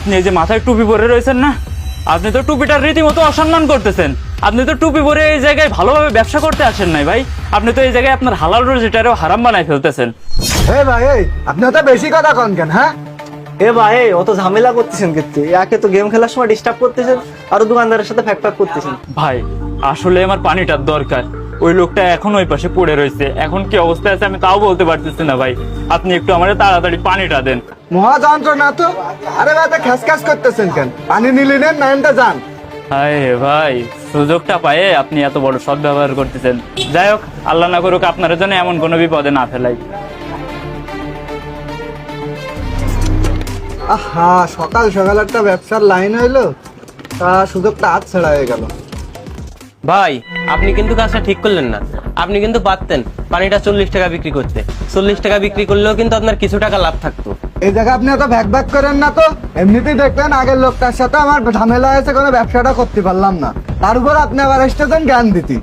আপনি এই যে মাথায় টুপি পরে রয়েছেন না, আপনি তো টুপিটার রীতিমতো অসম্মান করতেছেন। আপনি তো টুপি পরে এই জায়গায় ভালোভাবে ব্যবসা করতে আসেন নাই ভাই, আপনি তো এই জায়গায় আপনার হালাল রুজিটারও হারাম বানায় ফেলতেছেন। ভাই এই আপনি তো বেশি কথা কন কেন? হ্যাঁ এ ভাই অত ঝামেলা করতেছেন কিন্তু, একে তো গেম খেলার সময় ডিস্টার্ব করতেছেন, আর দোকানদারের সাথে ফ্যাক করতেছেন। ভাই আসলে আমার পানিটার দরকার, ওই লোকটা এখন ওই পাশে পড়ে রয়েছে, এখন কি অবস্থায় আছে আমি তাও বলতে পারতেছি না ভাই, আপনি একটু আমার তাড়াতাড়ি পানিটা দেন। মহা যন্ত্রণা তো। আরে ভাই খ্যাস খ্যাস করতেছেন কেন? পানি নিলি নেন, নাইনটা যান। হায় ভাই, সুযোগটা পায়ে আপনি এত বড় সৎ ব্যবহার করতেছেন। যাই হোক, আল্লাহ না করুক আপনার জন্য এমন কোনো বিপদে না ফেলাই। আহা, সকাল সকাল একটা ব্যবসার লাইন হইলো, তা সুযোগটা হাত ছাড়া হয়ে গেল। ভাই আপনি কিন্তু কাজটা ঠিক করলেন না, আপনি কিন্তু পারতেন পানিটা 40 টাকা বিক্রি করতে। 40 টাকা বিক্রি করলেও কিন্তু আপনার কিছু টাকা লাভ থাকতো। এই জায়গায় আপনি এত ভ্যাক ভ্যাক করেন না তো। এমনিতেই দেখলেন আগের লোকটার সাথে আমার ঝামেলা হয়েছে, কোনো ব্যবসাটা করতে পারলাম না, তার উপর আপনি আবার এসেছেন জ্ঞান দিতে।